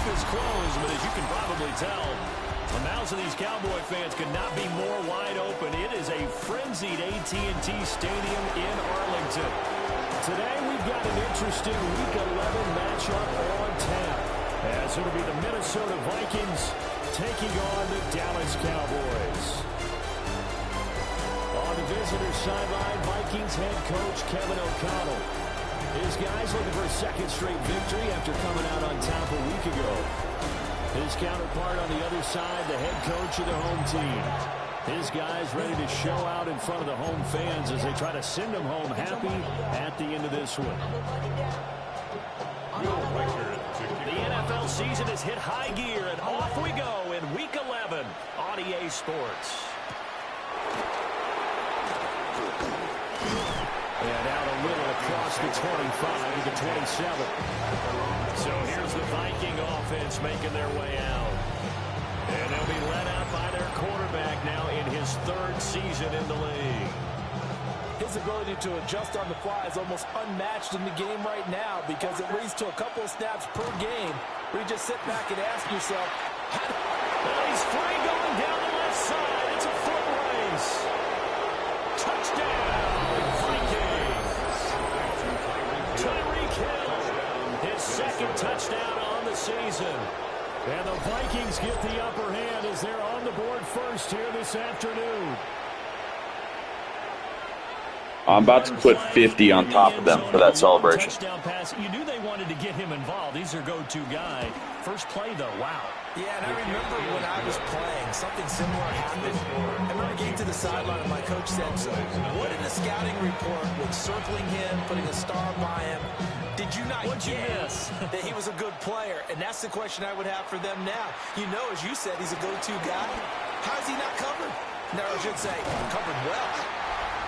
mouth is closed, but as you can probably tell, the mouths of these Cowboy fans could not be more wide open. It is a frenzied AT&T Stadium in Arlington. Today we've got an interesting Week 11 matchup on tap, as it'll be the Minnesota Vikings taking on the Dallas Cowboys. On the visitor's sideline, Vikings head coach Kevin O'Connell. His guys looking for a second straight victory after coming out on top a week ago. His counterpart on the other side, the head coach of the home team. His guys ready to show out in front of the home fans as they try to send them home happy at the end of this one. The NFL season has hit high gear, and off we go in Week 11 on EA Sports. And out a little across the 25 to the 27. So here's the Viking offense making their way out. And they'll be led out by their quarterback now in his third season in the league. His ability to adjust on the fly is almost unmatched in the game right now because it leads to a couple of snaps per game where you just sit back and ask yourself, well, he's free going down the left side. It's a foot race. Touchdown, Vikings. Tyreek Hill, his second touchdown on the season. And the Vikings get the upper hand as they're on the board first here this afternoon. I'm about to put 50 on top of them for that celebration. Touchdown pass. You knew they wanted to get him involved. He's their go-to guy. First play, though, wow. yeah, and I remember when I was playing, something similar happened. I remember getting to the sideline and my coach said, so what in a scouting report with circling him, putting a star by him, did you not guess that he was a good player? And that's the question I would have for them now. You know, as you said, he's a go-to guy. How is he not covered? No, I should say, covered well.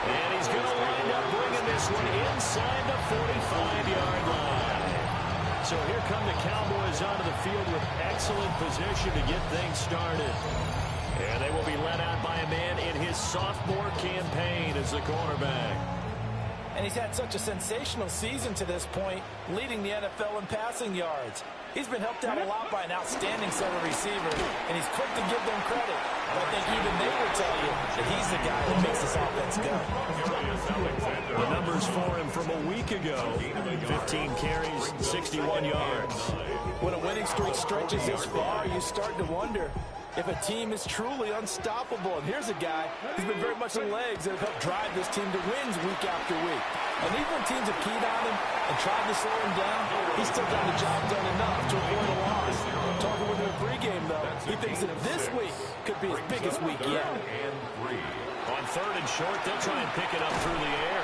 And he's going to wind up bringing this one inside the 45-yard line. So here come the Cowboys onto the field with excellent position to get things started. And they will be led out by a man in his sophomore campaign as the cornerback. And he's had such a sensational season to this point, leading the NFL in passing yards. He's been helped out a lot by an outstanding set of receivers, and he's quick to give them credit. But I think even they will tell you that he's the guy that makes this offense go. The numbers for him from a week ago, 15 carries, 61 yards. When a winning streak stretches this far, you start to wonder if a team is truly unstoppable. And here's a guy who's been very much the legs that have helped drive this team to wins week after week. And even when teams have keyed on him and tried to slow him down, he's still got the job done enough to avoid a loss. Talking with him in pregame, though, he thinks that this week could be his biggest week yet. On third and short, they'll try and pick it up through the air.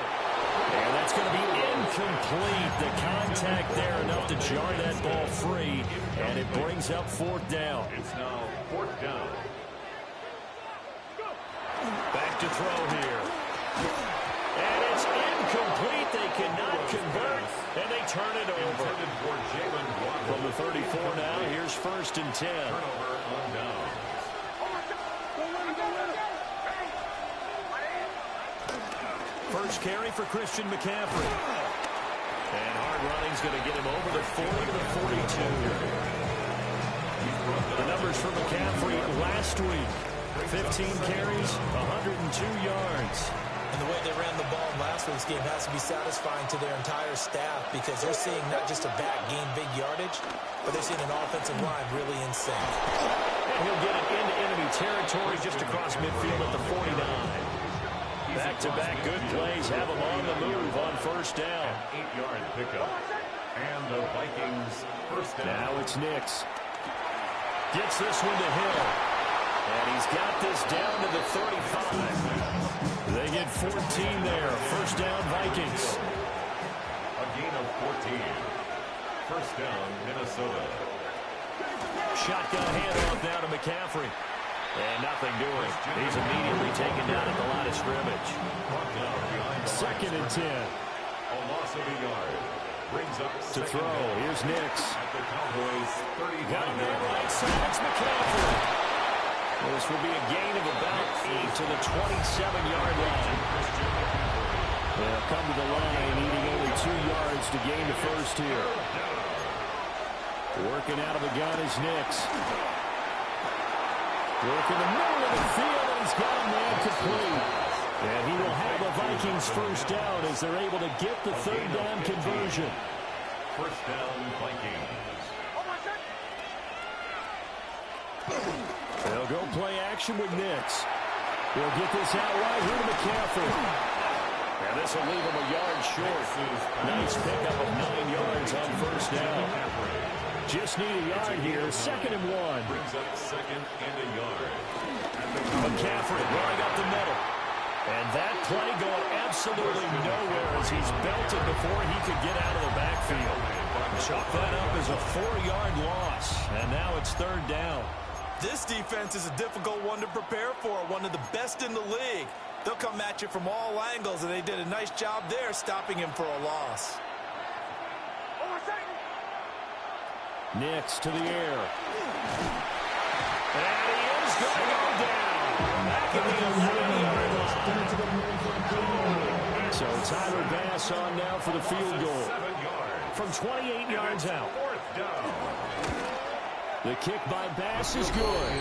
And that's going to be incomplete. The contact there enough to jar that ball free. And it brings up fourth down. It's now fourth down. Back to throw here. And it's incomplete. They cannot convert. And they turn it over. From the 34 now, here's first and 10. Turnover on down. First carry for Christian McCaffrey. And hard running's going to get him over the 40 to the 42. The numbers for McCaffrey last week. 15 carries, 102 yards. And the way they ran the ball in last week's game has to be satisfying to their entire staff because they're seeing not just a back gain big yardage, but they're seeing an offensive line really in sync. And he'll get it into enemy territory just across midfield at the 49. Back-to-back good plays have him on the move on first down. 8-yard pickup. And the Vikings first down. Now it's Nix. Gets this one to Hill. And he's got this down to the 35. They get 14 there. First down, Vikings. A gain of 14. First down, Minnesota. Shotgun handoff now to McCaffrey. And nothing doing. He's immediately taken down at the line of scrimmage. Second and 10. A loss of a yard. Brings up to throw. Here's Nix. At the Cowboys 30. Got him there right side. It's McCaffrey. This will be a gain of about 8 to the 27-yard line. They'll come to the line, needing only 2 yards to gain the first here. Working out of the gun is Nix. Working the middle of the field, and he's got a man complete. And he will have the Vikings first down as they're able to get the third down conversion. First down, Vikings. They'll go play action with Nix. We'll get this out right here to McCaffrey. And this will leave him a yard short. Nice pickup of 9 yards on first down. Just need a yard here. 2nd and 1. Brings up 2nd and a yard. McCaffrey running up the middle. And that play going absolutely nowhere as he's belted before he could get out of the backfield. Chalk that up as a 4-yard loss. And now it's 3rd down. This defense is a difficult one to prepare for, one of the best in the league. They'll come at you from all angles, and they did a nice job there stopping him for a loss. Nix to the air. And he is going to go down. Back in the 11-yard line. So Tyler Bass on now for the field goal. From 28 yards out. The kick by Bass is good.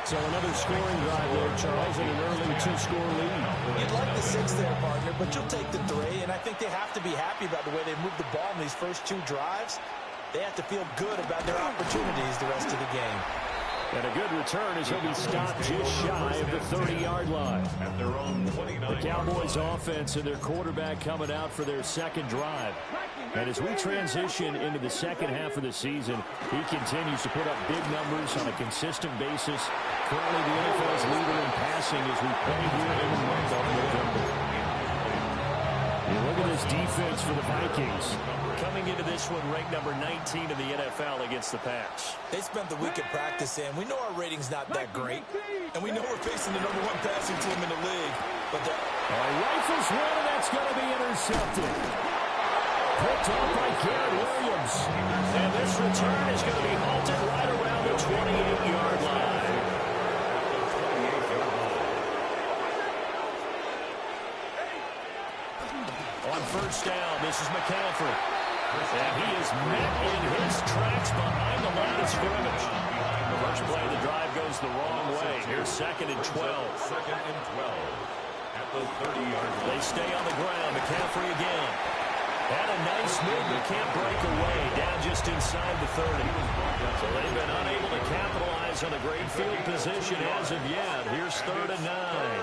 So another scoring drive there, Charles, and an early 2-score lead. You'd like the 6 there, partner, but you'll take the 3, and I think they have to be happy about the way they moved the ball in these first 2 drives. They have to feel good about their opportunities the rest of the game. And a good return as he'll be stopped just shy of the 30-yard line. At their own 29. The Cowboys offense and their quarterback coming out for their 2nd drive. And as we transition into the 2nd half of the season, he continues to put up big numbers on a consistent basis. Currently the NFL's leader in passing as we play here in the month of November. You look at this defense for the Vikings. Coming into this one ranked number 19 in the NFL against the pass. They spent the week at practice in. We know our rating's not that great. And we know we're facing the #1 passing team in the league. But rifles one, and that's going to be intercepted. Picked off by Garrett Williams. And this return is going to be halted right around the 28-yard line. On first down, this is McCaffrey. And he is met in his tracks behind the line of scrimmage. The first play of the drive goes the wrong way. Here's 2nd and 12. 2nd and 12. At the 30-yard line. They stay on the ground. McCaffrey again. Had a nice move, but can't break away. Down just inside the 30. So they've been unable to capitalize on a great field position as of yet. Here's 3rd and 9.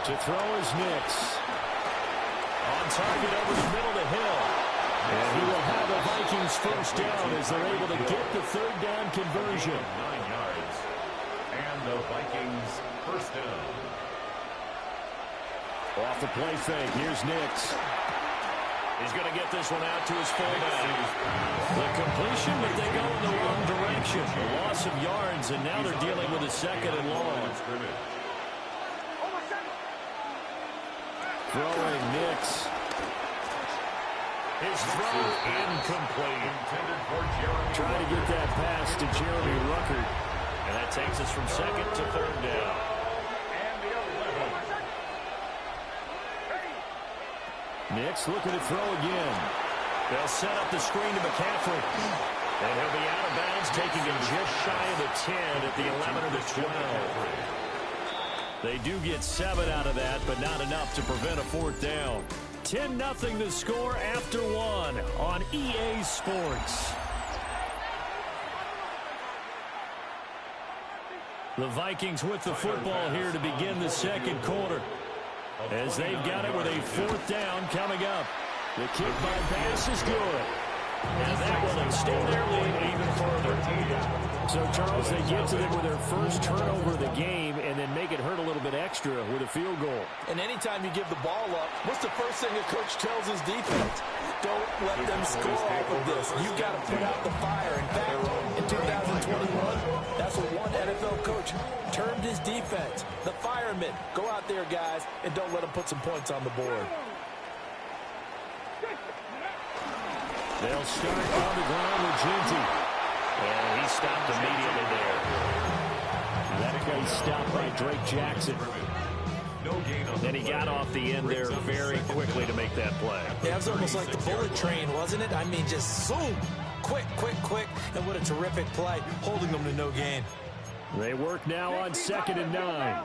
To throw is Nix. On target over the middle to Hill. And he will have the Vikings first down as they're able to get the 3rd down conversion. 9 yards. And the Vikings first down. Off the play fake, here's Nix. He's going to get this one out to his fullback. The completion, but they go in the wrong direction. A loss of yards, and now they're dealing with a 2nd and long. Throwing Nix. His throw incomplete. Trying to get that pass to Jeremy Ruckert. And that takes us from 2nd to 3rd down. Nix looking to throw again. They'll set up the screen to McCaffrey. And he'll be out of bounds, taking him just shy of the 10 at the 11 or the 12. They do get 7 out of that, but not enough to prevent a 4th down. 10-0 the score after 1 on EA Sports. The Vikings with the football here to begin the 2nd quarter. As they've got it with a 4th down coming up. The kick by Bass is good. And that will extend their lead even further. So, Charles, they get to them with their first turnover of the game and then make it hurt a little bit extra with a field goal. And anytime you give the ball up, what's the first thing a coach tells his defense? Don't let them score off of this. You've got to put out the fire. In fact, in 2021, that's what one NFL coach termed his defense. The firemen. Go out there, guys, and don't let them put some points on the board. They'll start on the ground with Ginty. And he stopped immediately there. That play stopped by Drake Jackson. Then he got off the end there very quickly to make that play. Yeah, it was almost like the bullet train, wasn't it? I mean, just zoom. Quick, and what a terrific play, holding them to no gain. They work now on 2nd and 9.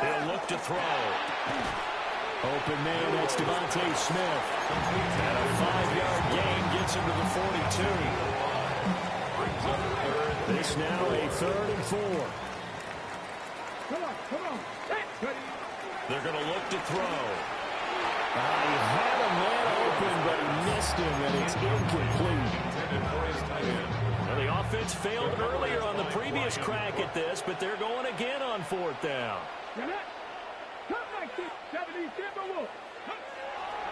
He'll look to throw. Open man, that's Devontae Smith. And a 5-yard gain gets him to the 42. This now a 3rd and 4. They're going to look to throw. He had a man open, but he missed him, and it's incomplete. Well, the offense failed earlier on the previous crack at this, but they're going again on 4th down.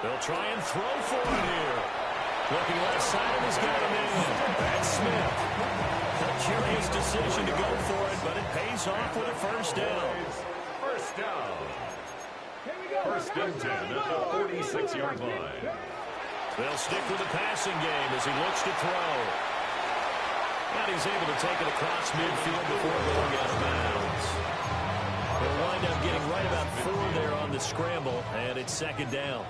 They'll try and throw for it here. Looking left side, and he's got him in. That's Smith. A curious decision to go for it, but it pays off with a 1st down. First down. 1st and 10 at the 46-yard line. They'll stick with the passing game as he looks to throw. And he's able to take it across midfield before going out of bounds. He'll wind up getting right about 4 there on the scramble, and it's 2nd down.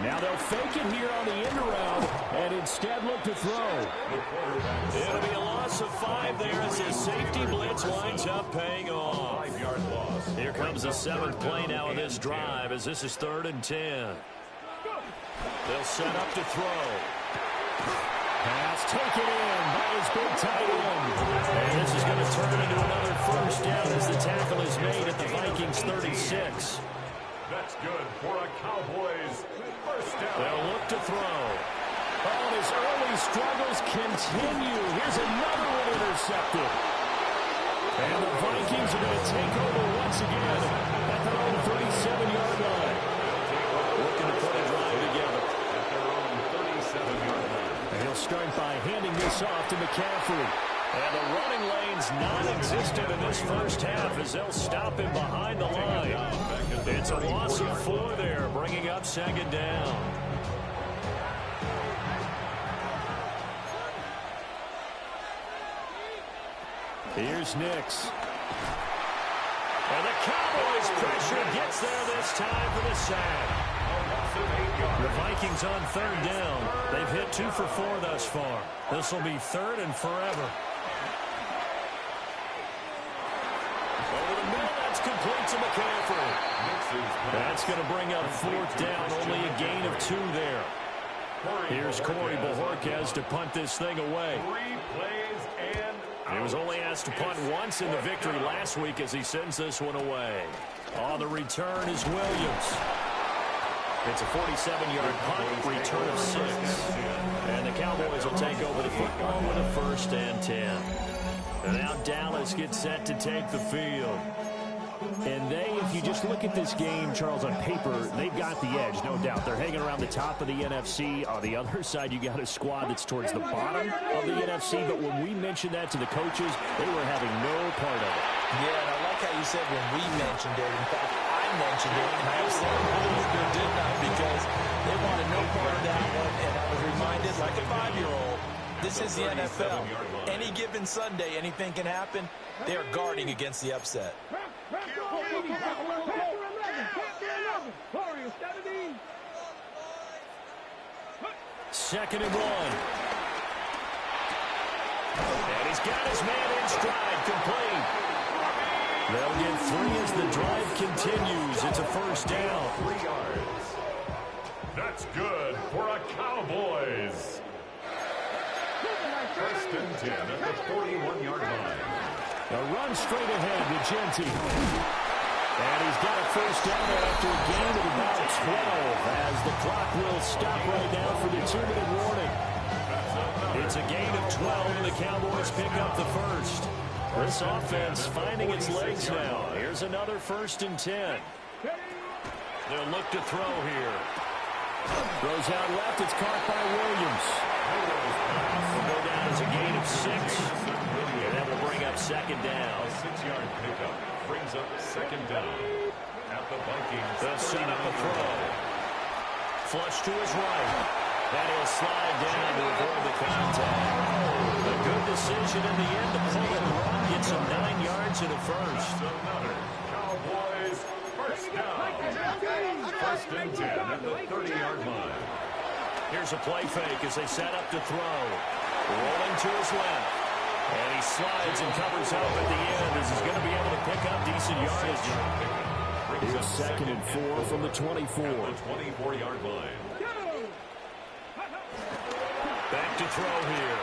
Now they'll fake it here on the end around and instead look to throw. It'll be a loss of 5 there as his safety blitz winds up paying off. 5-yard loss. Here comes the 7th play now of this drive as this is 3rd and 10. They'll set up to throw. Pass taken in by his big tight end. And this is going to turn into another 1st down as the tackle is made at the Vikings 36. That's good for a Cowboys 1st down. They'll look to throw. Oh, and his early struggles continue. Here's another one intercepted. And the Vikings are going to take over once again at their own 37-yard line. Looking to put a drive together. At their own 37-yard line. And he'll start by handing this off to McCaffrey. And the running lane's non-existent in this 1st half as they'll stop him behind the line. It's a loss of 4 there, bringing up 2nd down. Here's Nix. And the Cowboys' pressure gets there this time for the sack. The Vikings on 3rd down. They've hit 2 for 4 thus far. This will be 3rd and forever. Over the middle, that's complete to McCaffrey. That's going to bring up 4th down, only a gain of 2 there. Here's Corey Bojorquez to punt this thing away. 3 plays and He was only asked to punt once in the victory last week as he sends this one away. On the return is Williams. It's a 47-yard punt, return of 6. And the Cowboys will take over the football with a 1st and 10. And now Dallas gets set to take the field. And if you just look at this game, Charles, on paper, they've got the edge, no doubt. They're hanging around the top of the NFC. On the other side, you got a squad that's towards the bottom of the NFC. But when we mentioned that to the coaches, they were having no part of it. Yeah, and I like how you said when we mentioned it. In fact, I mentioned it, and I said, did not, because they wanted no part of that one. And I was reminded, like a 5-year-old, this is the NFL. Any given Sunday, anything can happen. They are guarding against the upset. Second and 1. And he's got his man in stride, complete. They'll get 3 as the drive continues. It's a 1st down. 3 yards. That's good for a Cowboys. 1st and 10 at the 41-yard line. A run straight ahead to Genti. And he's got a 1st down after a gain of about 12 as the clock will stop right now for the 2-minute warning. It's a gain of 12 and the Cowboys pick up the 1st. This offense finding its legs now. Here's another 1st and 10. They'll look to throw here. Throws out left. It's caught by Williams. Will go down as a gain of 6. And that will bring up 2nd down. A 6-yard pickup brings up 2nd down at the Vikings. They'll set up a throw. Flush to his right. And he'll slide down to avoid the contact. A good decision in the end to pull it and run. Gets him 9 yards and a first. Another Cowboys first down. First and 10 at the 30-yard line. Here's a play fake as they set up to throw. Rolling to his left. And he slides and covers up at the end as he's going to be able to pick up decent yardage. Here's second and 4 from the 24. At the 24-yard line. Back to throw here.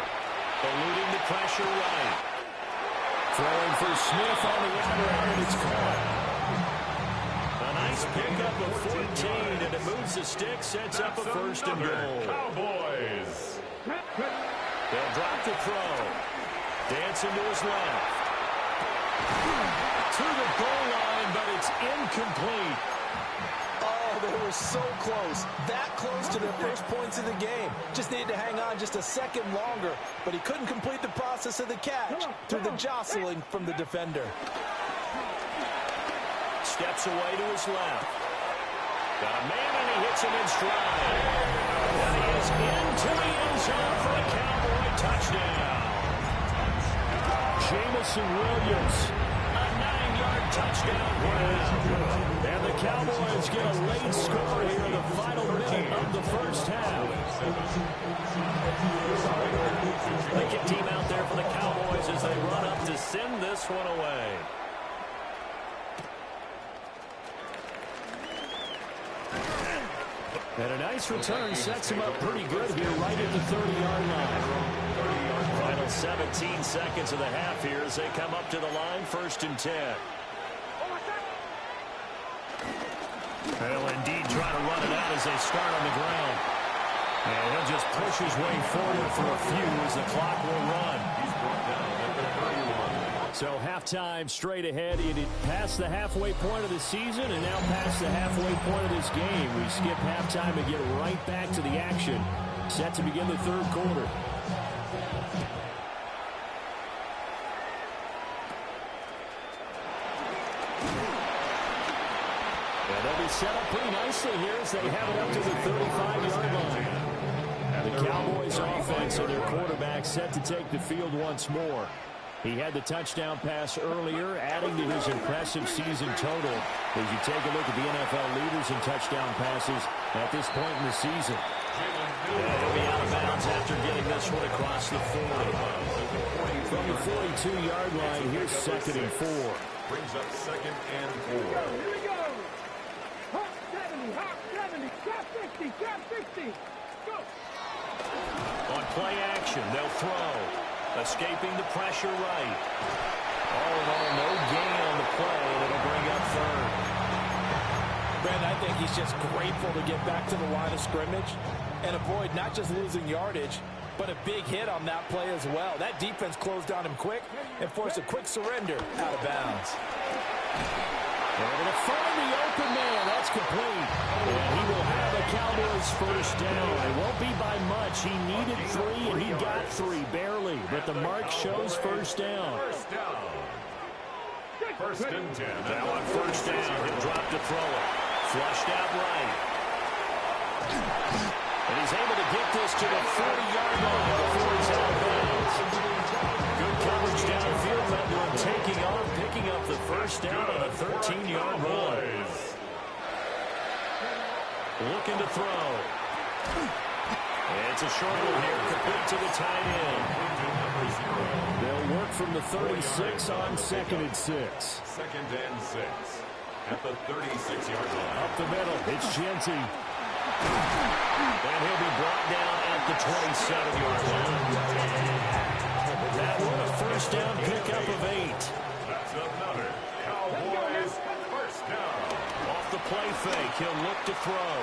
Eluding the pressure right. Throwing for Smith on the outer and it's caught. A nice pickup of 14, and it moves the stick, sets up a first and goal. Cowboys. They'll drop the throw. Dancing to his left. To the goal line, but it's incomplete. Oh, they were so close. That close to their first points of the game. Just needed to hang on just a second longer, but he couldn't complete the process of the catch through the jostling from the defender. Steps away to his left. Got a man, and he hits him in stride. And he is into the end zone for a Cowboy touchdown. Jamison Williams, a 9-yard touchdown grab. And the Cowboys get a late score here in the final minute of the first half. The kick team out there for the Cowboys as they run up to send this one away. And a nice return sets him up pretty good here right at the 30-yard line. Final 17 seconds of the half here as they come up to the line, first and 10. They'll indeed try to run it out as they start on the ground. And he'll just push his way forward for a few as the clock will run. He's brought down at the 31. So halftime straight ahead. It passed the halfway point of the season and now past the halfway point of this game. We skip halftime and get right back to the action. Set to begin the third quarter. And they'll be set up pretty nicely here as they have it up to the 35-yard line. The Cowboys offense and their quarterback set to take the field once more. He had the touchdown pass earlier, adding to his impressive season total as you take a look at the NFL leaders in touchdown passes at this point in the season. And he'll be out of bounds after getting this one across the 40. From the 42-yard line, here's second and 4. Brings up second and 4. Here we go. Hot 70, hot 70, drop 60, drop 60. Go. On play action, they'll throw. Escaping the pressure right. All in all, no gain on the play, and it'll bring up third. Brandon, I think he's just grateful to get back to the line of scrimmage and avoid not just losing yardage, but a big hit on that play as well. That defense closed on him quick and forced a quick surrender out of bounds. They're going to find the open man. That's complete. And he will have a Cowboys first down. It won't be by much. He needed 3, and he got 3, barely. But the mark shows first down. First down. First and 10. Now on first down, he'll drop to throw it. Flushed out right. And he's able to get this to the 40-yard line before he's out of bounds. Good coverage downfield, Madden taking off, picking up the first down on a 13-yard run. Looking to throw. It's a short one here, complete to the tight end. They'll work from the 36 on second and 6. Second and 6. At the 36-yard line. Up the middle, it's Genty. And he'll be brought down at the 27-yard line. That one a first down pickup of 8. That's another Cowboys first down. Off the play fake, he'll look to throw.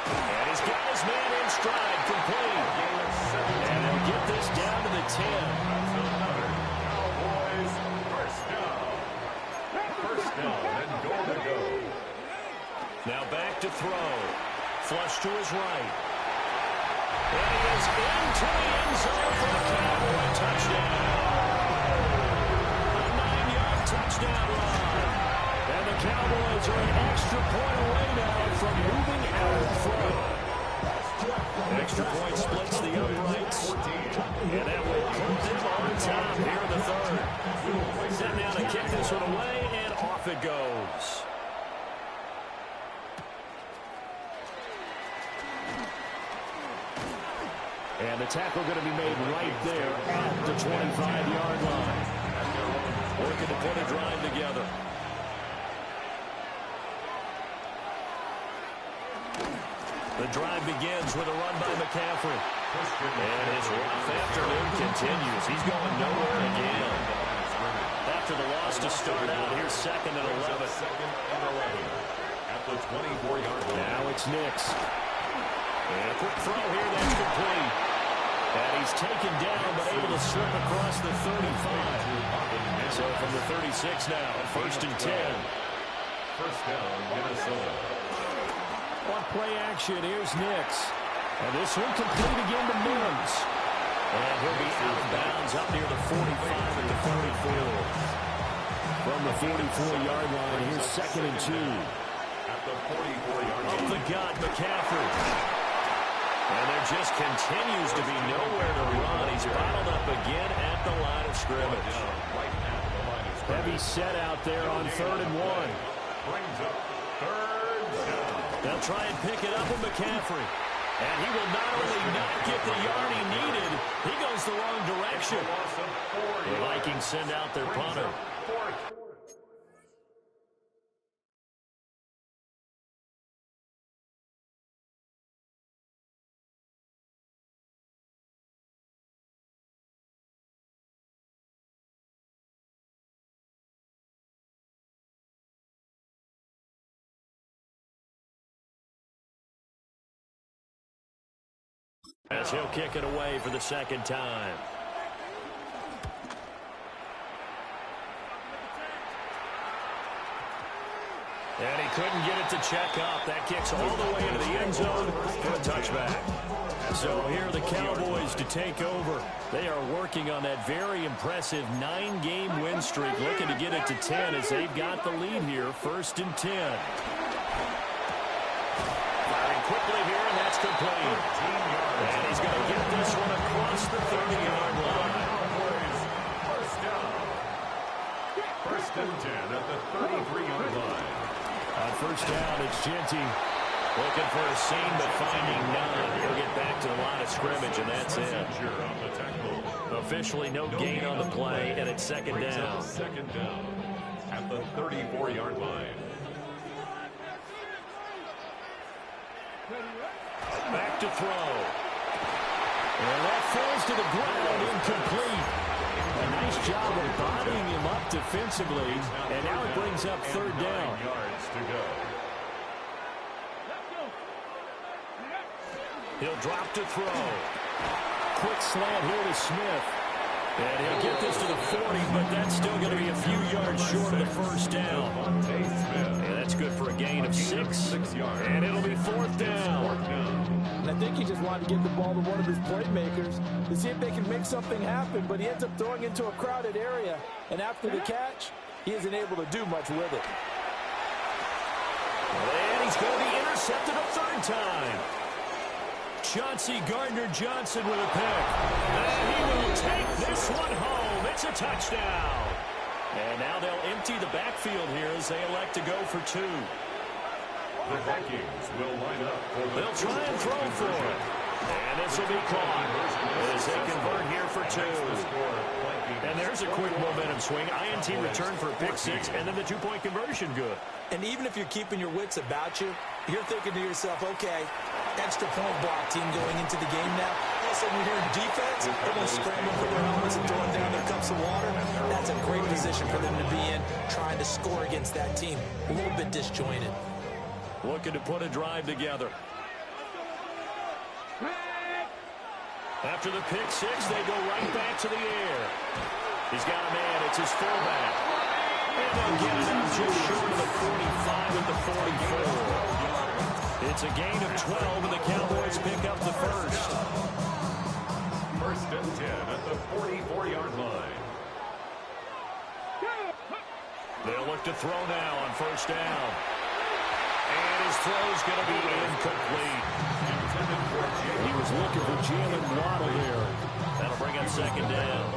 And he's got his man in stride, complete. And he'll get this down to the 10. That's another Cowboys first down. First down and goal to go. Now back to throw. Flush to his right. And he is into the end zone for the Cowboy touchdown. A 9-yard touchdown run. And the Cowboys are an extra point away now from moving out in front. Extra point splits the uprights. And that will put them on top here in the third. Set now to kick this one away, and off it goes. And the tackle going to be made right there at the 25-yard line. Working to put a drive together. The drive begins with a run by McCaffrey. And his rough afternoon continues. He's going nowhere again. After the loss to start out, here's 2nd and 11. At the 24-yard line. Now it's Nix. And a quick throw here, that's complete. And he's taken down, but able to slip across the 35. So from the 36 now, 1st and 10. First down, Minnesota. On play action, here's Nix. And this one complete again to Mims. And he'll be out of bounds up near the 45 at the 44. From the 44-yard line, here's 2nd and 2. At the 44-yard line. Up the gut, McCaffrey. And there just continues to be nowhere to run. He's bottled up again at the line of scrimmage. Heavy set out there on 3rd and 1. Brings up 3rd down. They'll try and pick it up with McCaffrey. And he will not only not get the yard he needed, he goes the wrong direction. The Vikings send out their punter. As he'll kick it away for the 2nd time. And he couldn't get it to check up. That kicks all the way into the end zone for a touchback. So here are the Cowboys to take over. They are working on that very impressive 9-game win streak, looking to get it to 10 as they've got the lead here, 1st and 10. Firing quickly here, and that's complete. And he's going to get this one across the 30-yard line. First and 10 at the 33-yard line. On 1st down, it's Genty. Looking for a seam, but finding none. He'll get back to the line of scrimmage, and that's it. Officially no gain on the play, and it's 2nd down. 2nd down at the 34-yard line. Back to throw. And that falls to the ground, incomplete. A nice job of bodying him up defensively, and now it brings up 3rd down. 9 yards to go. He'll drop to throw. Quick slant here to Smith. And he'll get this to the 40, but that's still going to be a few yards short of the 1st down. And that's good for a gain of 6. And it'll be 4th down. And I think he just wanted to get the ball to one of his playmakers to see if they can make something happen, but he ends up throwing into a crowded area. And after the catch, he isn't able to do much with it. And he's going to be intercepted a 3rd time. Chauncey Gardner-Johnson with a pick. And he will take this one home. It's a touchdown. And now they'll empty the backfield here as they elect to go for 2. The Vikings will line up for the They'll try and throw for it. And this will be caught as they convert here for 2. And there's a quick momentum swing. INT return for a pick 6, and then the 2-point conversion good. And even if you're keeping your wits about you, you're thinking to yourself, okay, extra point block team going into the game now. All of a sudden you're hearing defense, everyone's scrambling for their helmets and throwing down their cups of water. That's a great position for them to be in, trying to score against that team. A little bit disjointed. Looking to put a drive together. After the pick 6, they go right back to the air. He's got a man. It's his fullback. And they'll get it out just short of the 45 at the 44. It's a gain of 12, and the Cowboys pick up the 1st. 1st and 10 at the 44-yard line. They'll look to throw now on first down. And his throw's going to be incomplete. He was looking for Jalen Waddle there. That'll bring up second down.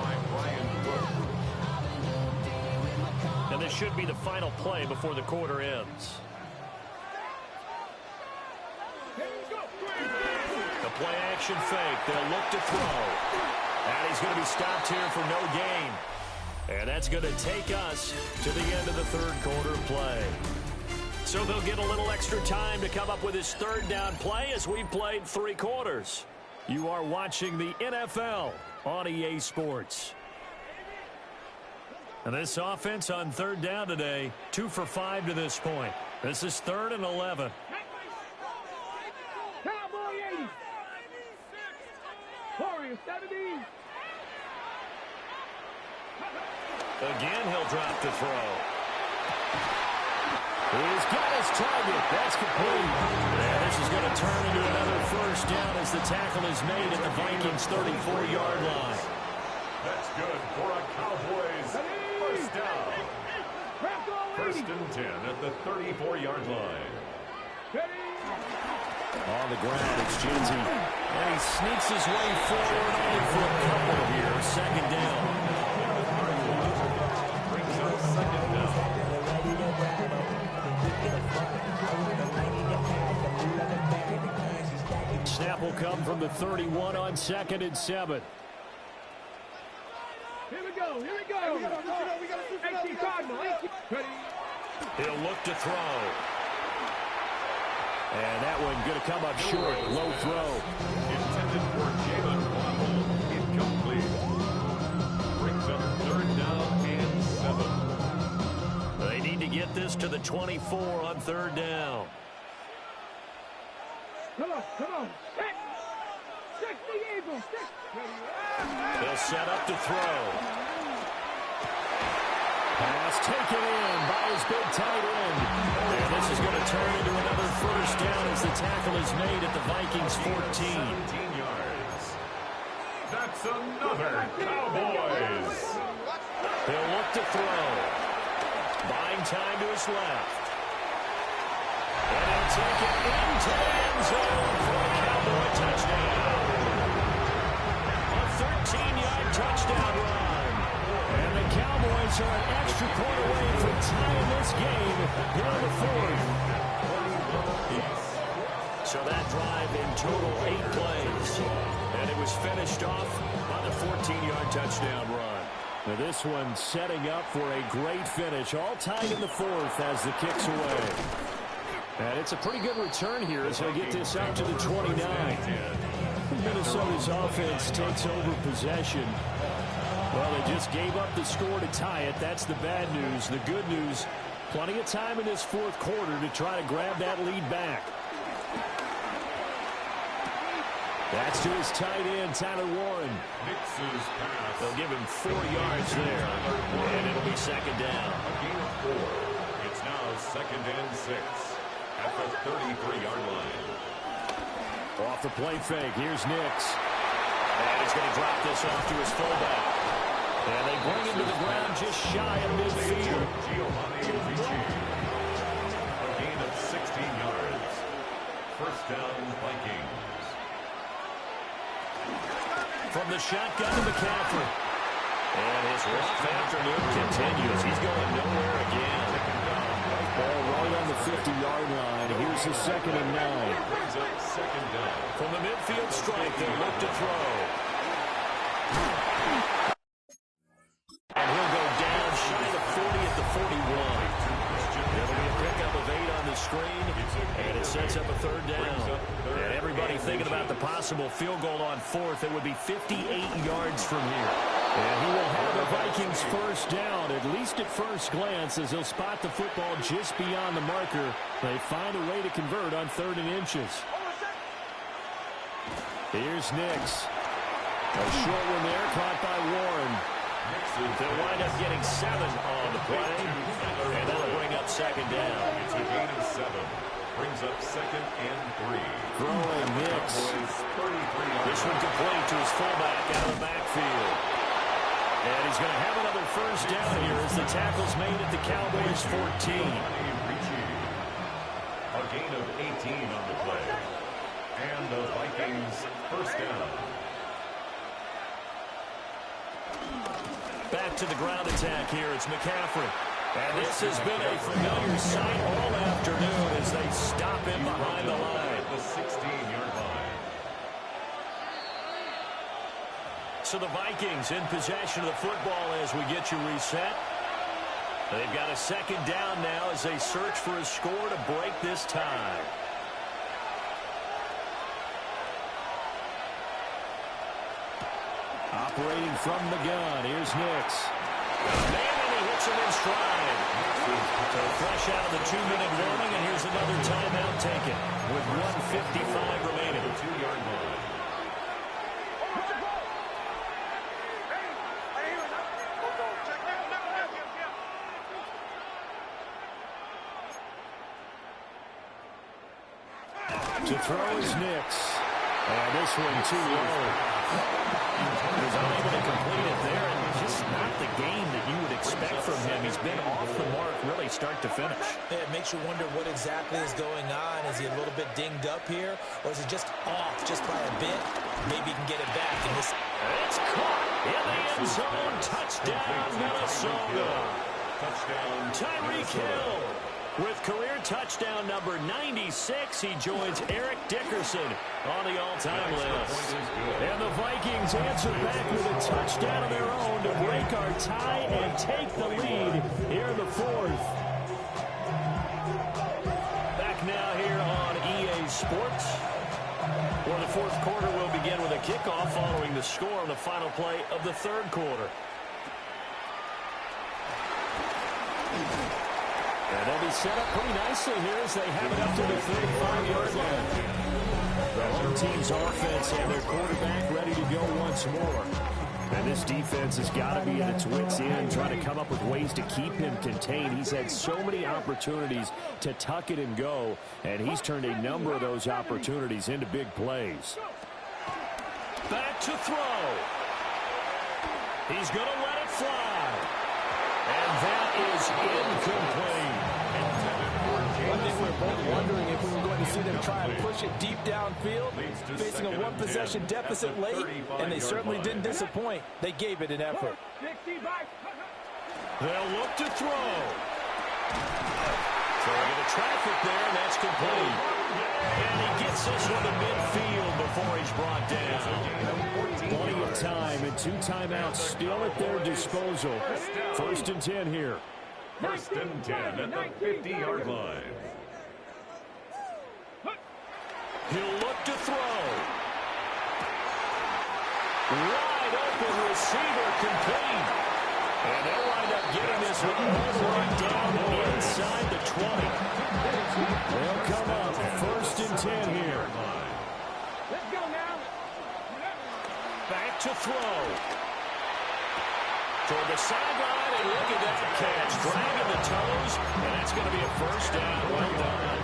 And this should be the final play before the quarter ends. The play action fake. They'll look to throw. And he's going to be stopped here for no gain. And that's going to take us to the end of the third quarter play. So they'll get a little extra time to come up with his third down play as we've played 3 quarters. You are watching the NFL on EA Sports. And this offense on third down today, 2 for 5 to this point. This is 3rd and 11. Cowboy 80. Warrior 70. Again, he'll drop the throw. He's got his target. That's complete. And this is going to turn into another first down as the tackle is made at the Vikings' 34-yard line. That's good for a Cowboys first down. 1st and 10 at the 34-yard line. On the ground, it's Genzy. And he sneaks his way forward only for a couple here. Second down. Brings up second down. Snap will come from the 31 on 2nd and 7. Here we go. Here we go. Cardinal. He'll look to throw. And that one going to come up short. Low throw. Intended for Jalen Waddle. Incomplete. Brings up 3rd down and 7. They need to get this to the 24 on 3rd down. Come on. 60 Eagles. They'll set up to throw. Pass taken in by his big tight end. And this is going to turn into another first down as the tackle is made at the Vikings' 14. 17 yards. That's another Cowboys. He'll look to throw. Buying time to his left. And he'll take it into the end zone for a Cowboy touchdown. A 13-yard touchdown run. And the Cowboys are an extra point away from tying this game here in the 4th. So that drive in total 8 plays. And it was finished off on a 14-yard touchdown run. Now this one setting up for a great finish. All tied in the 4th as the kick's away. And it's a pretty good return here as he'll get this up to the 29. Minnesota's offense takes over possession. Well, they just gave up the score to tie it. That's the bad news. The good news, plenty of time in this 4th quarter to try to grab that lead back. That's to his tight end, Tyler Warren. Mixes pass. They'll give him 4 yards there. And it'll be second down. A gain of 4. It's now 2nd and 6 at the 33-yard line. Off the play fake, here's Nix. And he's going to drop this off to his fullback. And they bring him to the ground just shy of midfield. Giovanni Ricci. A gain of 16 yards. First down, Vikings. From the shotgun to McCaffrey. And his rough afternoon continues. He's going nowhere again. Ball right on the 50-yard line. Here's his 2nd and 9. Brings up second down. From the midfield stripe, they'll look to throw. And he'll go down shy of 40 at the 41. There'll be a pickup of 8 on the screen, and it sets up a 3rd down. And everybody thinking about the possible field goal on 4th. It would be 58 yards from here. And he will have the Vikings first down, at least at first glance, as he'll spot the football just beyond the marker. They find a way to convert on 3rd and inches. Here's Nix. A short one there, caught by Warren. They'll wind up getting 7 on the play, and that'll bring up second down. It's a gain of 7. Brings up 2nd and 3. Throwing Nix. This one complete to his fullback out of the backfield. And he's going to have another first down here as the tackle's made at the Cowboys 14. A gain of 18 on the play. And the Vikings first down. Back to the ground attack here. It's McCaffrey. And this has been a familiar sight all afternoon as they stop him behind the line. The 16-yard line. So the Vikings in possession of the football as we get you reset. They've got a second down now as they search for a score to break this tie. Operating from the gun, here's Nix. Man, and he hits him in stride. So fresh out of the 2-minute warning, and here's another timeout taken with 1:55 remaining. The 2-yard line. To throw is Nix. And this one too low. He's unable to complete it there, and just not the game that you would expect from him. He's been off the mark really start to finish. Yeah, it makes you wonder what exactly is going on. Is he a little bit dinged up here, or is he just off just by a bit? Maybe he can get it back. And this. It's caught in the end zone. Touchdown, Minnesota. Touchdown. Tyreek Hill. With career touchdown number 96, he joins Eric Dickerson on the all-time list. And the Vikings answer back with a touchdown of their own to break our tie and take the lead here in the fourth. Back now here on EA Sports, where the fourth quarter will begin with a kickoff following the score on the final play of the third quarter. And they'll be set up pretty nicely here as they have it up to the 35-yard line. The home team's offense and their quarterback ready to go once more. And this defense has got to be at its wits' end, trying to come up with ways to keep him contained. He's had so many opportunities to tuck it and go, and he's turned a number of those opportunities into big plays. Back to throw. He's going to let it fly. And that is incomplete. I think we're both wondering if we were going to see them try and push it deep downfield, facing a one-possession deficit late, and they certainly didn't disappoint. They gave it an effort. They'll look to throw. Throwing into traffic there, and that's complete. And he gets this one to midfield before he's brought down. Plenty of time and 2 timeouts still at their disposal. 1st and 10 here. 1st and 10 at the 50-yard line. He'll look to throw. Wide open receiver complete. And they'll wind up getting this one right down inside the 20. They'll come up 1st and 10 here. Let's go now. Back to throw. Toward the sideline, and look at that catch. Dragging the toes, and that's going to be a first down. Well done.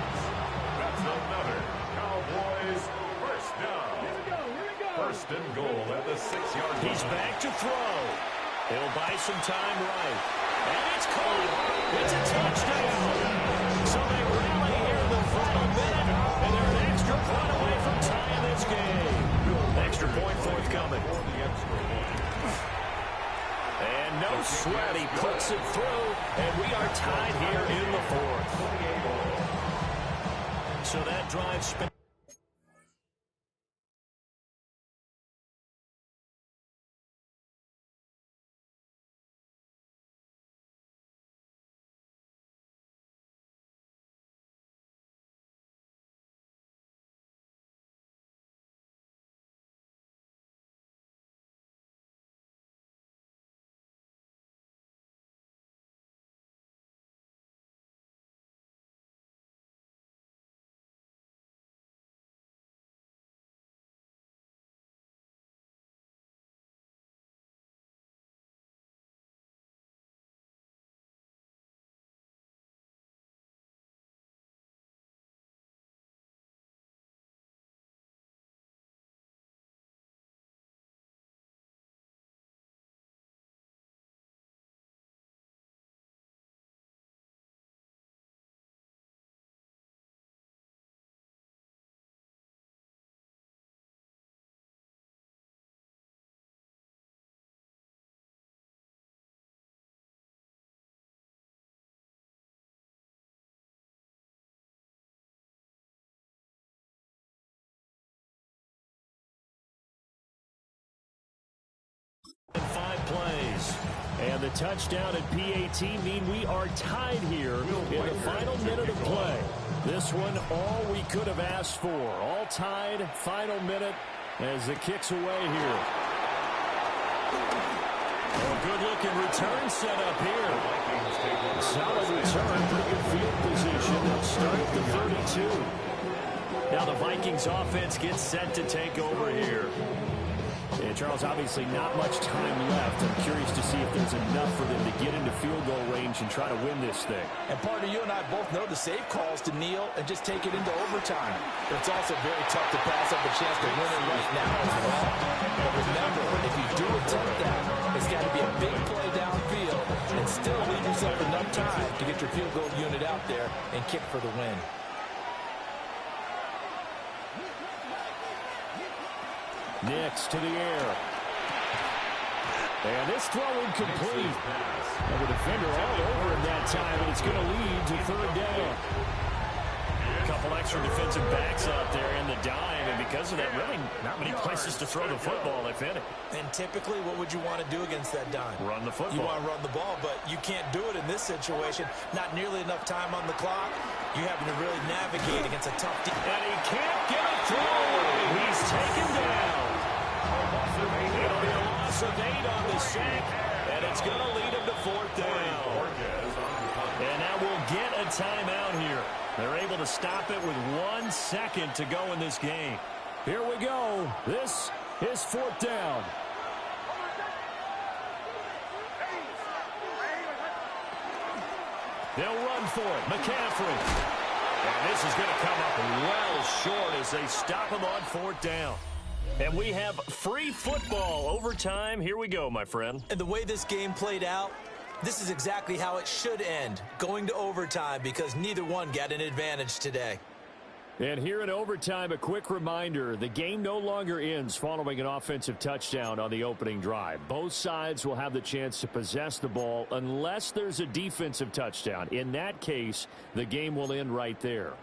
That's another Cowboys first down. Here we go. 1st and goal at the 6-yard line. He's back to throw. He'll buy some time right. And it's caught. It's a touchdown. So they rally here in the final minute, and they're an extra point away from tying this game. Extra point forthcoming. And no sweat, he puts it through, and we are tied here in the fourth. So that drive And the touchdown and PAT mean we are tied here in the final minute of play. This one, all we could have asked for. All tied, final minute as the kick's away here. Oh, good-looking return set up here. Solid return, pretty good field position. They'll start at the 32. Now the Vikings offense gets set to take over here. And Charles, obviously not much time left. I'm curious to see if there's enough for them to get into field goal range and try to win this thing. And partner, you and I both know the safe calls to kneel and just take it into overtime. But it's also very tough to pass up a chance to win it right now as well. But remember, if you do attempt that, it's got to be a big play downfield and still leave yourself enough time to get your field goal unit out there and kick for the win. Next to the air. And this throw incomplete. And the defender all over him that time, and it's going to lead to third down. A couple extra defensive backs out there in the dime, and because of that, really not many places to throw the football, if any. And typically, what would you want to do against that dime? Run the football. You want to run the ball, but you can't do it in this situation. Not nearly enough time on the clock. You having to really navigate against a tough defense. And he can't get it through. He's taken down. It'll be a loss of 8 on the sack, and it's going to lead him to fourth down. And now we'll get a timeout here. They're able to stop it with 1 second to go in this game. Here we go. This is fourth down. They'll run for it. McCaffrey. And this is going to come up well short as they stop him on fourth down. And we have free football overtime. Here we go, my friend. And the way this game played out, this is exactly how it should end, going to overtime, because neither one got an advantage today. And here in overtime, a quick reminder, the game no longer ends following an offensive touchdown on the opening drive. Both sides will have the chance to possess the ball unless there's a defensive touchdown. In that case, the game will end right there.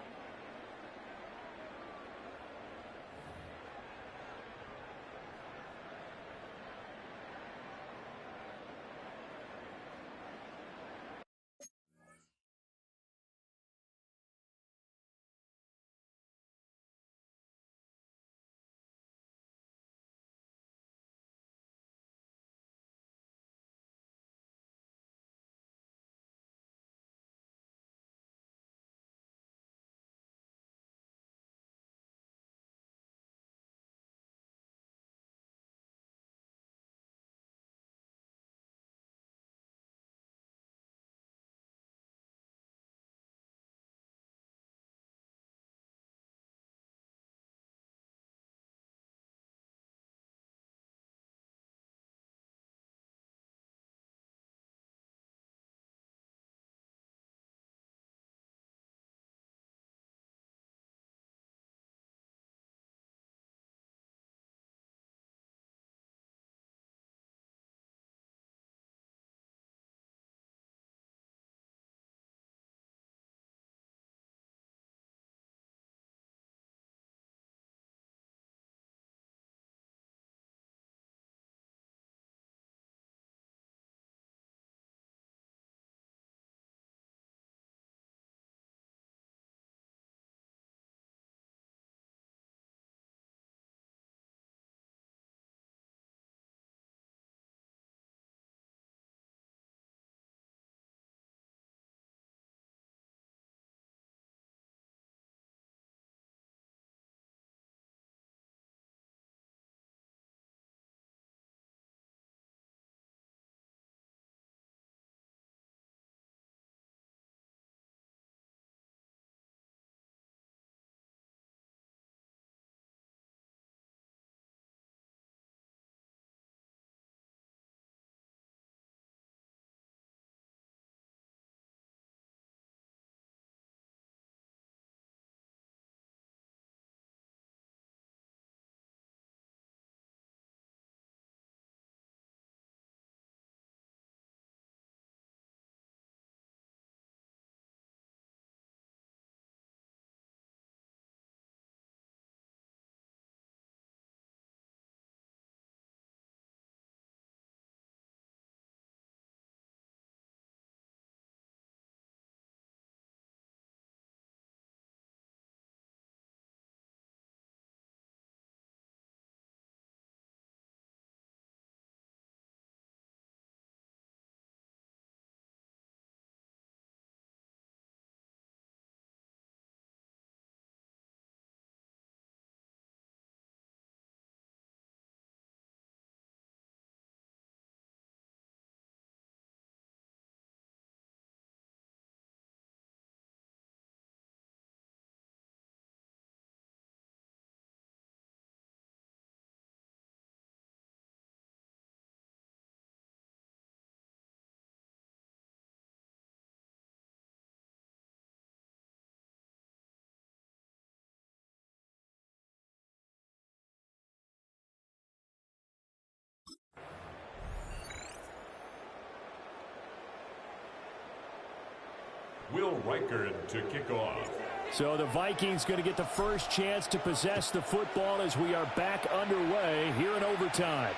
Reichard to kick off. So the Vikings going to get the first chance to possess the football as we are back underway here in overtime.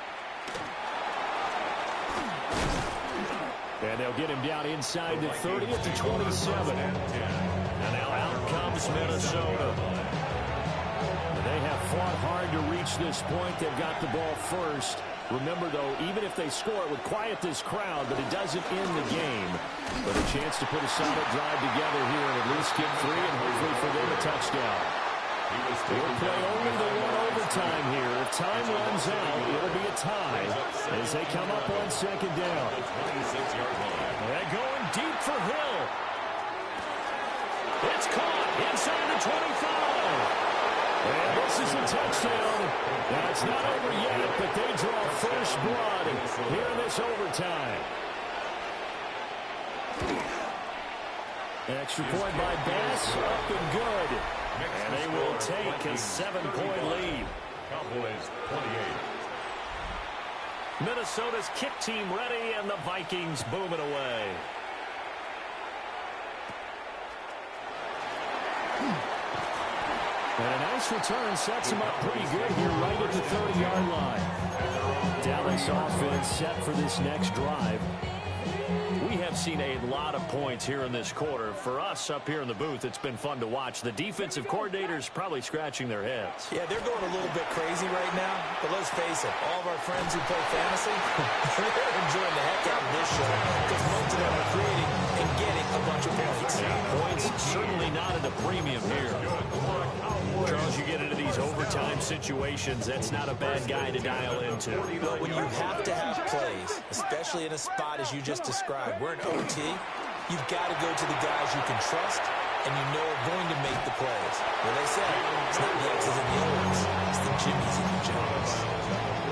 And they'll get him down inside the 30 at the 27. And now out comes Minnesota. They have fought hard to reach this point. They've got the ball first. Remember, though, even if they score, it would quiet this crowd, but it doesn't end the game. But a chance to put a solid drive together here and at least get 3 and hopefully for them a touchdown. We'll play only the one overtime here. If time runs out, it'll be a tie as they come up on second down. They're going deep for Hill. It's caught inside the 25. And this is a touchdown. Now, it's not over yet, but they draw first blood here in this overtime. An extra point by Bass, up and good. And they will take a 7-point lead. Cowboys 28. Minnesota's kick team ready, and the Vikings booming away. And a nice return sets him up pretty good here right at the 30-yard line. Dallas offense set for this next drive. We have seen a lot of points here in this quarter. For us up here in the booth, it's been fun to watch. The defensive coordinators probably scratching their heads. Yeah, they're going a little bit crazy right now. But let's face it, all of our friends who play fantasy, they're enjoying the heck out of this show because most of them are creating and getting a bunch of points. Points certainly not at a premium here. Charles, you get into these overtime situations, that's not a bad guy to dial into. But when you have to have plays, especially in a spot as you just described, we're in OT, you've got to go to the guys you can trust and you know are going to make the plays. Well, they say it's not the X's and the O's, it's the Jimmys and the Jones.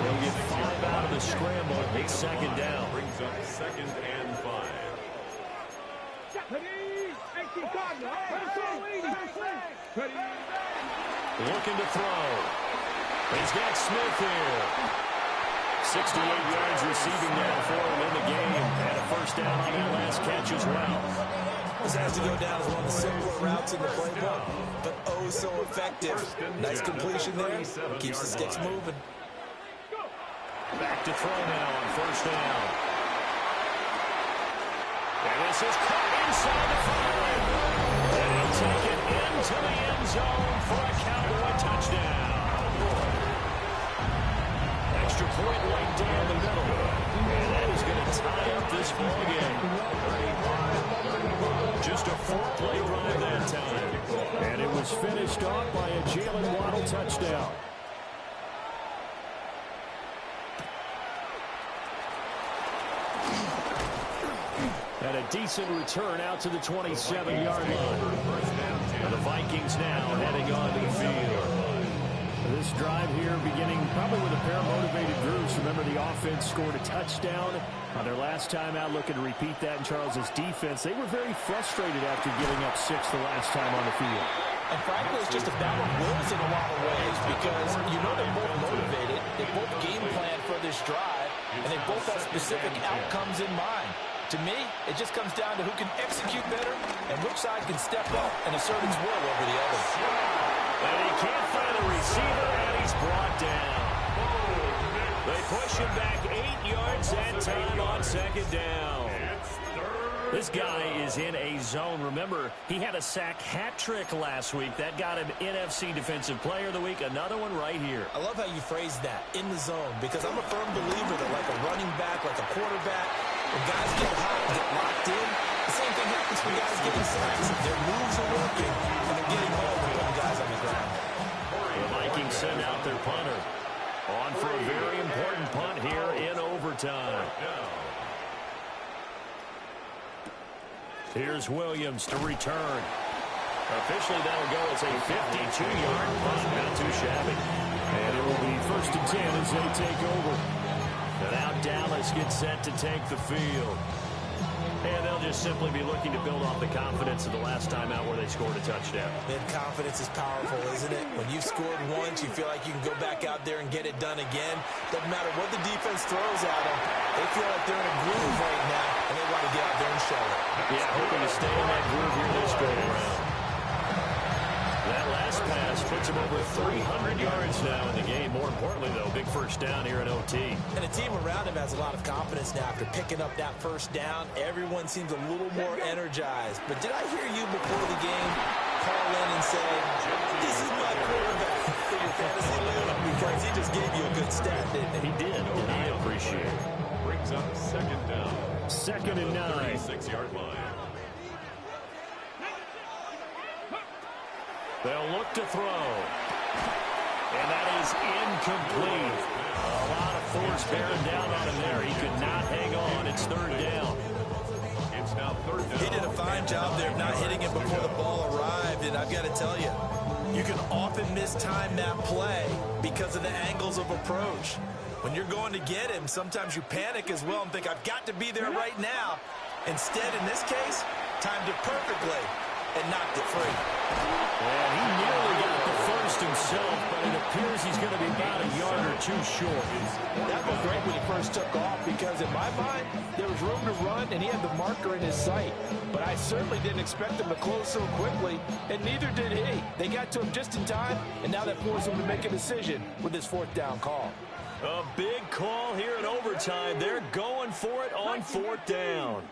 They'll get 5 out of the scramble. It's second down. Brings up 2nd and 5. Looking to throw. He's got Smith here. 68 yards receiving now for him in the game. And a first down on that last catch as well. This has to go down as one of the simpler routes in the playbook, but oh so effective. Nice completion there. Keeps the sticks moving. Back to throw now on first down. And this is caught inside the 5. And he'll take it into the end zone for a Cowboy touchdown. Extra point right down the middle. And that is going to tie up this ball game. Just a 4-play drive that time. And it was finished off by a Jalen Waddle touchdown. And a decent return out to the 27-yard line. And the Vikings now heading on to the field. This drive here beginning probably with a pair of motivated groups. Remember, the offense scored a touchdown on their last time out. Looking to repeat that in Charles's defense. They were very frustrated after giving up 6 the last time on the field. And frankly, it's just a battle of wills in a lot of ways because you know they're both motivated. They both game plan for this drive, and they both have specific outcomes in mind. To me, it just comes down to who can execute better and which side can step up and assert its will over the other. And he can't find the receiver, and he's brought down. They push him back 8 yards that time on second down. This guy is in a zone. Remember, he had a sack hat trick last week. That got him NFC Defensive Player of the Week. Another one right here. I love how you phrase that, in the zone, because I'm a firm believer that like a running back, like a quarterback, when guys get hot and get locked in, the same thing happens for guys getting sacks. Their moves are working, and they're getting home and putting guys on the ground. The Vikings send out their punter. On for a very important punt here in overtime. Here's Williams to return. Officially, that'll go as a 52-yard punt. Not too shabby. And it will be 1st and 10 as they take over. And now Dallas gets set to take the field. And they'll just simply be looking to build off the confidence of the last time out where they scored a touchdown. And confidence is powerful, isn't it? When you've scored once, you feel like you can go back out there and get it done again. Doesn't matter what the defense throws at them. They feel like they're in a groove right now, and they want to get out there and show it. Yeah, hoping to stay in that groove here this go around. That last pass puts him over 300 yards now in the game. More importantly, though, big first down here in OT. And the team around him has a lot of confidence now after picking up that first down. Everyone seems a little more energized. But did I hear you before the game call in and say, this is my quarterback for your fantasy league? Because he just gave you a good stat, didn't he? He did, and I appreciate it. Brings up second down. 2nd and 9. 36-yard line. They'll look to throw. And that is incomplete. A lot of force bearing down on him there. He could not hang on. It's 3rd down. It's now 3rd down. He did a fine job there of not hitting it before the ball arrived. And I've got to tell you, you can often mistime that play because of the angles of approach. When you're going to get him, sometimes you panic as well and think, I've got to be there right now. Instead, in this case, timed it perfectly and knocked it free. And he nearly got the first himself, but it appears he's going to be about a yard or two short. That was great when he first took off because in my mind, there was room to run and he had the marker in his sight. But I certainly didn't expect him to close so quickly, and neither did he. They got to him just in time, and now that forced him to make a decision with his 4th down call. A big call here in overtime. They're going for it on 4th down.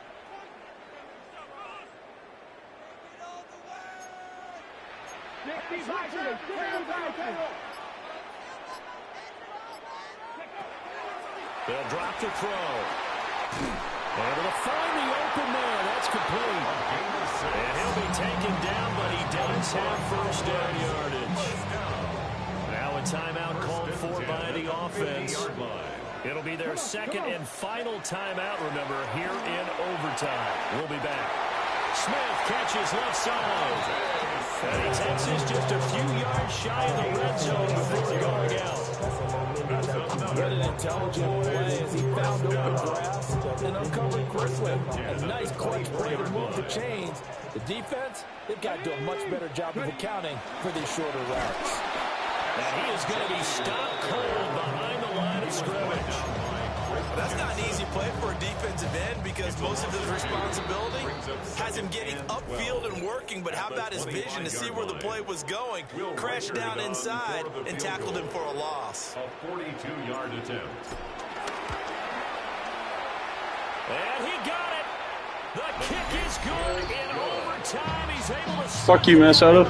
They'll drop the throw. Able to find the open man. That's complete. And he'll be taken down, but he does have first down yardage. Now a timeout called for by the offense. It'll be their 2nd and final timeout, remember, here in overtime. We'll be back. Smith catches left side. And he takes this just a few yards shy of the red zone before going out. What an intelligent play as he found open grass and uncovered quickly. A nice clutch play to move the chains. The defense, they've got to do a much better job of accounting for these shorter routes. And he is going to be stopped cold behind the line of scrimmage. That's not an easy play for a defensive end because most of his responsibility has him getting upfield and working, but how about his vision to see where the play was going? Crashed down inside and tackled him for a loss. A 42-yard attempt. And he got it. The kick is good in overtime. He's able to... Fuck you, Minnesota.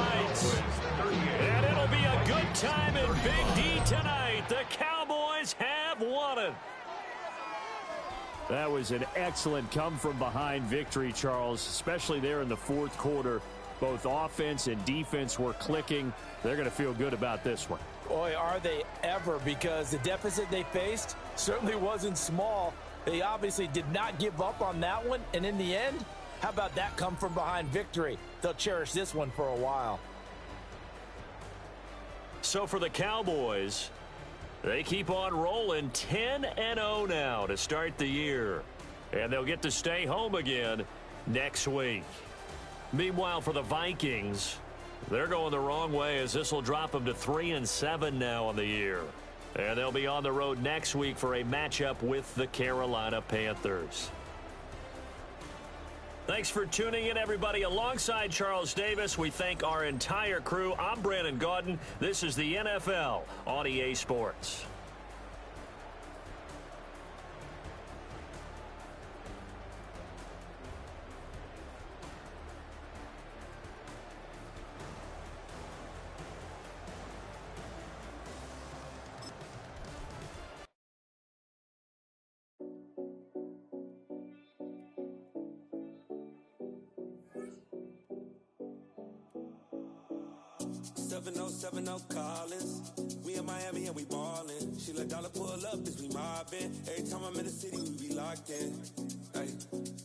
And it'll be a good time in Big D tonight. The Cowboys have won it. That was an excellent come-from-behind victory, Charles, especially there in the 4th quarter. Both offense and defense were clicking. They're going to feel good about this one. Boy, are they ever, because the deficit they faced certainly wasn't small. They obviously did not give up on that one, and in the end, how about that come-from-behind victory? They'll cherish this one for a while. So for the Cowboys, they keep on rolling 10-0 now to start the year. And they'll get to stay home again next week. Meanwhile, for the Vikings, they're going the wrong way as this will drop them to 3-7 now on the year. And they'll be on the road next week for a matchup with the Carolina Panthers. Thanks for tuning in, everybody. Alongside Charles Davis, we thank our entire crew. I'm Brandon Gaudin. This is the NFL on EA Sports. Collins. We in Miami and we ballin'. She let dollar pull up as we mobbin'. Every time I'm in the city, we be locked in. Ay,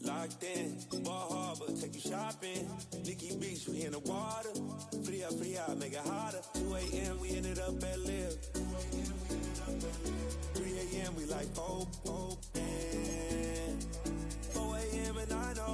locked in. Ball Harbor, take you shopping. Nikki Beach, we in the water. Free up, make it hotter. 2 a.m. we ended up at Live. 3 a.m. we like, oh, and 4 a.m. and I know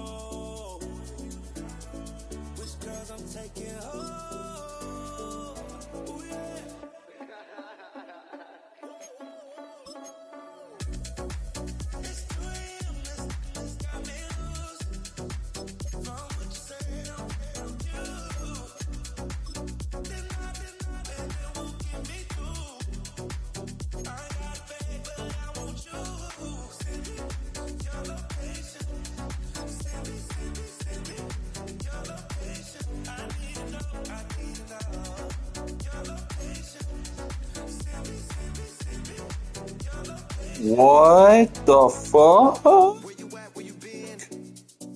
What the fuck? Where you at, where you been?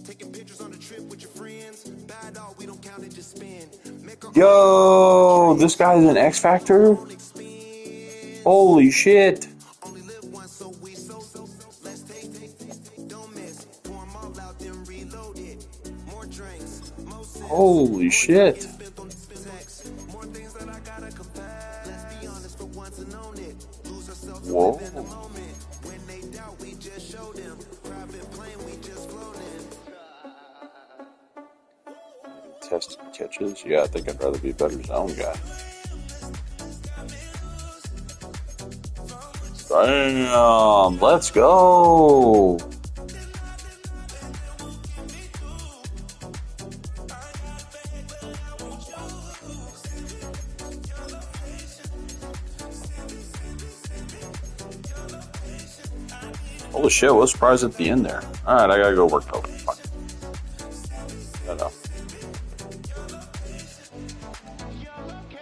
Taking pictures on the trip with your friends. Bad dog, we don't count it, just spin. Yo, this guy's an X Factor? Holy shit. Only live once, so we let's take, don't miss. Pour 'em all out, then reload it. More drinks, more sips. Holy shit. More things that I gotta confess. Let's be honest for once and own it. Lose ourselves and Whoa. live in the moment. When they doubt, we just show them. Private plane, we just float in. Test catches? Yeah, I think I'd rather be a better zone guy. Damn, let's go. Holy shit, I was surprised at the end there. Alright, I gotta go work out.